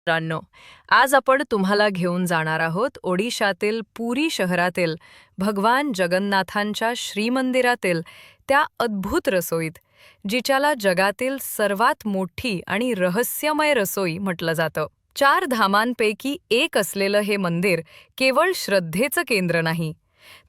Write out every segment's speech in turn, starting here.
मित्रांनो, आज आपण तुम्हाला घेऊन जाणार आहोत ओडिशातील पुरी शहरातील भगवान जगन्नाथांच्या श्रीमंदिरातील त्या अद्भुत रसोईत, जिच्याला जगातील सर्वात मोठी आणि रहस्यमय रसोई म्हटलं जातं. 4 धामांपैकी एक असलेलं हे मंदिर केवळ श्रद्धेचं केंद्र नाही,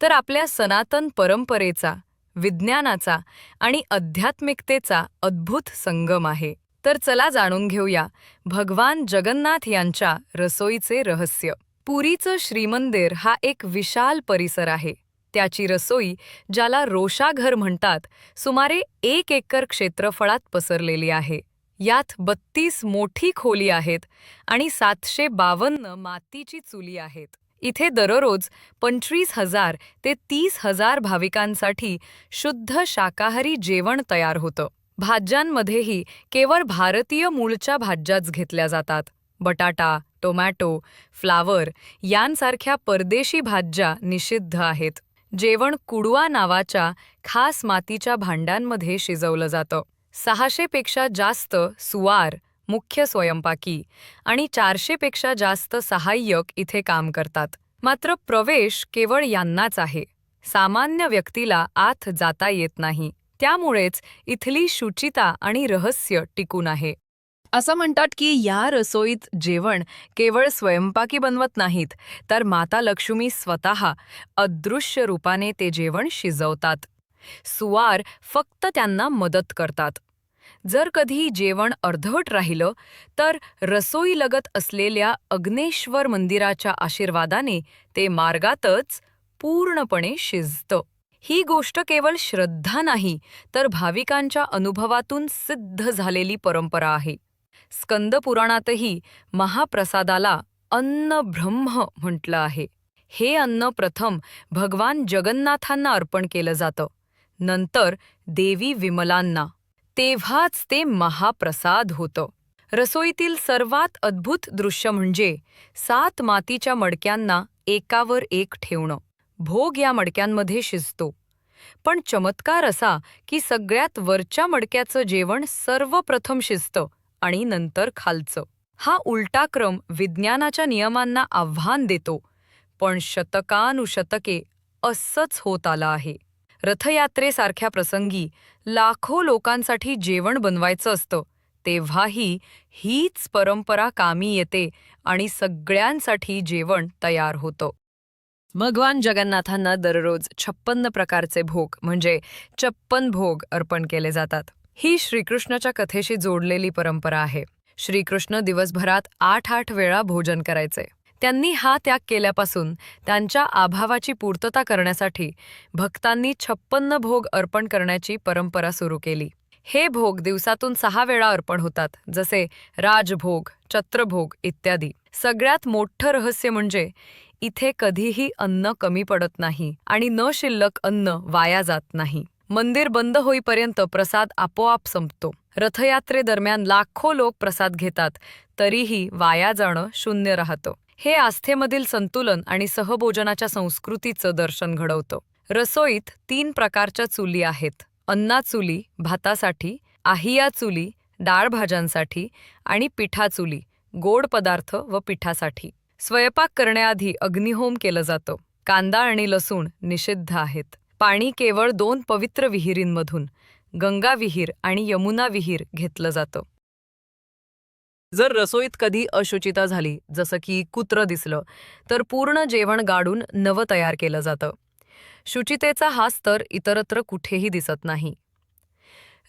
तर आपल्या सनातन परंपरेचा, विज्ञानाचा आणि आध्यात्मिकतेचा अद्भुत संगम आहे. तर चला जाणून घेऊया भगवान जगन्नाथ यांच्या रसोईचे रहस्य. पुरीचं श्रीमंदिर हा एक विशाल परिसर आहे. त्याची रसोई, ज्याला रोषाघर म्हणतात, सुमारे 1 एकर क्षेत्रफळात पसरलेली आहे. यात 32 मोठी खोली आहेत आणि 752 मातीची चुली आहेत. इथे दररोज 25,000 ते 30,000 भाविकांसाठी शुद्ध शाकाहारी जेवण तयार होतं. भाज्यांमध्येही केवळ भारतीय मूळच्या भाज्याच घेतल्या जातात. बटाटा, टोमॅटो, फ्लावर यांसारख्या परदेशी भाज्या निषिद्ध आहेत. जेवण कुडवा नावाच्या खास मातीच्या भांड्यांमध्ये शिजवलं जातं. 600 पेक्षा जास्त सुवार, मुख्य स्वयंपाकी आणि 400 पेक्षा जास्त सहाय्यक इथे काम करतात. मात्र प्रवेश केवळ यांनाच आहे. सामान्य व्यक्तीला आत जाता येत नाही. त्यामुळेच इथली शुचिता आणि रहस्य टिकून आहे. असं म्हणतात की या रसोईत जेवण केवळ स्वयंपाकी बनवत नाहीत, तर माता लक्ष्मी स्वतः अदृश्य रूपाने ते जेवण शिजवतात. सुवार फक्त त्यांना मदत करतात. जर कधी जेवण अर्धवट राहिलं, तर रसोईलगत असलेल्या अग्नेश्वर मंदिराच्या आशीर्वादाने ते मार्गातच पूर्णपणे शिजतं. ही गोष्ट केवळ श्रद्धा नाही, तर भाविकांच्या अनुभवातून सिद्ध झालेली परंपरा आहे. स्कंद पुराणातही महाप्रसादाला अन्न ब्रह्म म्हटलं आहे. हे अन्न प्रथम भगवान जगन्नाथांना अर्पण केलं जातं, नंतर देवी विमलांना. तेव्हाच ते महाप्रसाद होतं. रसोईतील सर्वात अद्भुत दृश्य म्हणजे 7 मातीच्या मडक्यांना एकावर एक ठेवणं. भोग या मडक्यांमध्ये शिजतो. पण चमत्कार असा की सगळ्यात वरच्या मडक्याचं जेवण सर्वप्रथम शिजतं आणि नंतर खालचं. हा उलटा क्रम विज्ञानाच्या नियमांना आव्हान देतो, पण शतकानुशतके असंच होत आलं आहे. रथयात्रेसारख्या प्रसंगी लाखो लोकांसाठी जेवण बनवायचं असतं, तेव्हाही हीच परंपरा कामी येते आणि सगळ्यांसाठी जेवण तयार होतं. भगवान जगन्नाथांना दररोज 56 प्रकारचे भोग म्हणजे 56 भोग अर्पण केले जातात. ही श्रीकृष्णाच्या कथेशी जोडलेली परंपरा आहे. श्रीकृष्ण दिवसभरात 8-8 वेळा भोजन करायचे. त्यांनी हा त्याग केल्यापासून त्यांच्या अभावाची पूर्तता करण्यासाठी भक्तांनी 56 भोग अर्पण करण्याची परंपरा सुरू केली. हे भोग दिवसातून 6 वेळा अर्पण होतात, जसे राजभोग, छत्रभोग इत्यादी. सगळ्यात मोठं रहस्य म्हणजे इथे कधीही अन्न कमी पडत नाही आणि न शिल्लक अन्न वाया जात नाही. मंदिर बंद होईपर्यंत प्रसाद आपोआप संपतो. रथयात्रेदरम्यान लाखो लोक प्रसाद घेतात, तरीही वाया जाणं शून्य राहतं. हे आस्थेमधील संतुलन आणि सहभोजनाच्या संस्कृतीचं दर्शन घडवतं. रसोईत 3 प्रकारच्या चुली आहेत. अन्ना चुली भातासाठी, आहिया चुली डाळ भाज्यांसाठी आणि पिठा चुली गोड पदार्थ व पिठासाठी. स्वयंपाक करण्याआधी अग्निहोम केलं जातं. कांदा आणि लसूण निषिद्ध आहेत. पाणी केवळ 2 पवित्र विहिरींमधून, गंगा विहीर आणि यमुना विहीर घेतलं जातं. जर रसोईत कधी अशुचिता झाली, जसं की कुत्रं दिसलं, तर पूर्ण जेवण गाडून नवं तयार केलं जातं. शुचितेचा हा स्तर इतरत्र कुठेही दिसत नाही.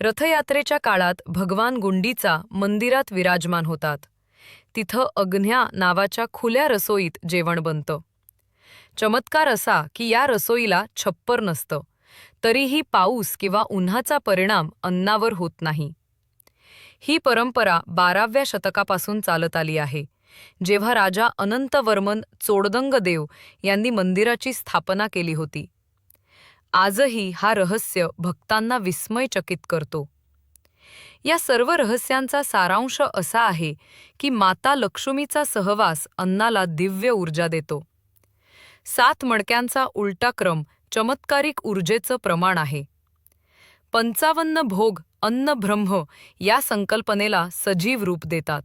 रथयात्रेच्या काळात भगवान गुंडीचा मंदिरात विराजमान होतात. तिथं अग्न्या नावाच्या खुल्या रसोईत जेवण बनतं. चमत्कार असा की या रसोईला छप्पर नसतं, तरीही पाऊस किंवा उन्हाचा परिणाम अन्नावर होत नाही. ही परंपरा 12व्या शतकापासून चालत आली आहे, जेव्हा राजा अनंतवर्मन चोडदंग यांनी मंदिराची स्थापना केली होती. आजही हा रहस्य भक्तांना विस्मयचकित करतो. या सर्व रहस्यांचा सारांश असा आहे की माता लक्ष्मीचा सहवास अन्नाला दिव्य ऊर्जा देतो. 7 मडक्यांचा उलटा क्रम चमत्कारिक ऊर्जेचं प्रमाण आहे. 55 भोग अन्न ब्रह्म या संकल्पनेला सजीव रूप देतात.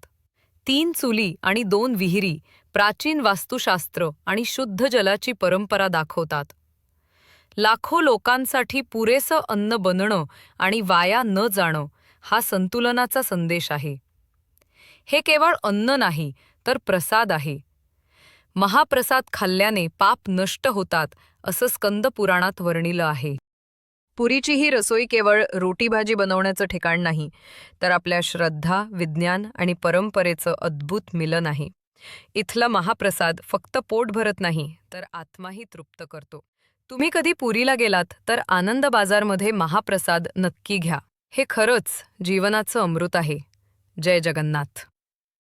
3 चुली आणि 2 विहिरी प्राचीन वास्तुशास्त्र आणि शुद्ध जलाची परंपरा दाखवतात. लाखो लोकांसाठी पुरेसं अन्न बनणं आणि वाया न जाणं हा संतुलनाचा संदेश आहे. हे केवळ अन्न नाही तर प्रसाद आहे. महाप्रसाद खाल्ल्याने पाप नष्ट होतात असं स्कंद पुराणात वर्णिलं आहे. पुरीची ही रसोई केवळ रोटी भाजी बनवण्याचं ठिकाण नाही, तर आपल्या श्रद्धा, विज्ञान आणि परंपरेचं अद्भुत मिलन आहे. इथला महाप्रसाद फक्त पोट भरत नाही, तर आत्माही तृप्त करतो. तुम्ही कधी पुरीला गेलात तर आनंद बाजारमध्ये महाप्रसाद नक्की घ्या. हे खरंच जीवनाचं अमृत आहे. जय जगन्नाथ.